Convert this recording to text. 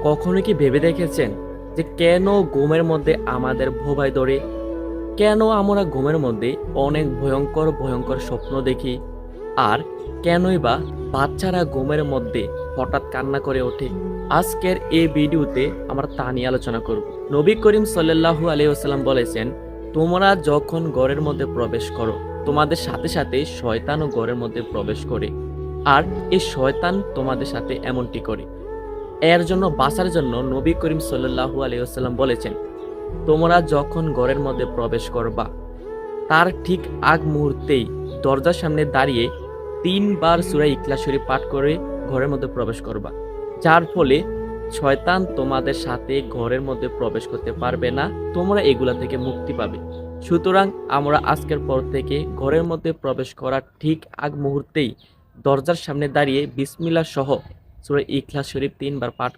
কখনো কি ভেবে দেখেছেন যে কেন ঘুমের মধ্যে আমাদের ভোবায় ধরে? কেন আমরা ঘুমের মধ্যে অনেক ভয়ঙ্কর ভয়ঙ্কর স্বপ্ন দেখি? আর কেনই বা বাচ্চারা ঘুমের মধ্যে হঠাৎ কান্না করে ওঠে? আজকের এই ভিডিওতে আমরা তা নিয়ে আলোচনা করব। নবী করিম সাল্লাল্লাহু আলাইহি ওয়াসাল্লাম বলেছেন, তোমরা যখন ঘরের মধ্যে প্রবেশ করো, তোমাদের সাথে সাথে শয়তানও ঘরের মধ্যে প্রবেশ করে। আর এই শয়তান তোমাদের সাথে এমনটি করে। এর জন্য বাঁচার জন্য নবী করিম সাল্লাল্লাহু আলাইহি ওয়াসাল্লাম বলেছেন, তোমরা যখন ঘরের মধ্যে প্রবেশ করবা, তার ঠিক আগ মুহূর্তেই দরজার সামনে দাঁড়িয়ে ৩ বার সূরা ইখলাস শরীফ পাঠ করে ঘরের মধ্যে প্রবেশ করবা, যার ফলে শয়তান তোমাদের সাথে ঘরের মধ্যে প্রবেশ করতে পারবে না, তোমরা এগুলা থেকে মুক্তি পাবে। সুতরাং আমরা আজকের পর থেকে ঘরের মধ্যে প্রবেশ করার ঠিক আগ মুহূর্তেই দরজার সামনে দাঁড়িয়ে বিসমিল্লাহ সহ সূরা ইখলাস শরীফ ৩ বার পাঠ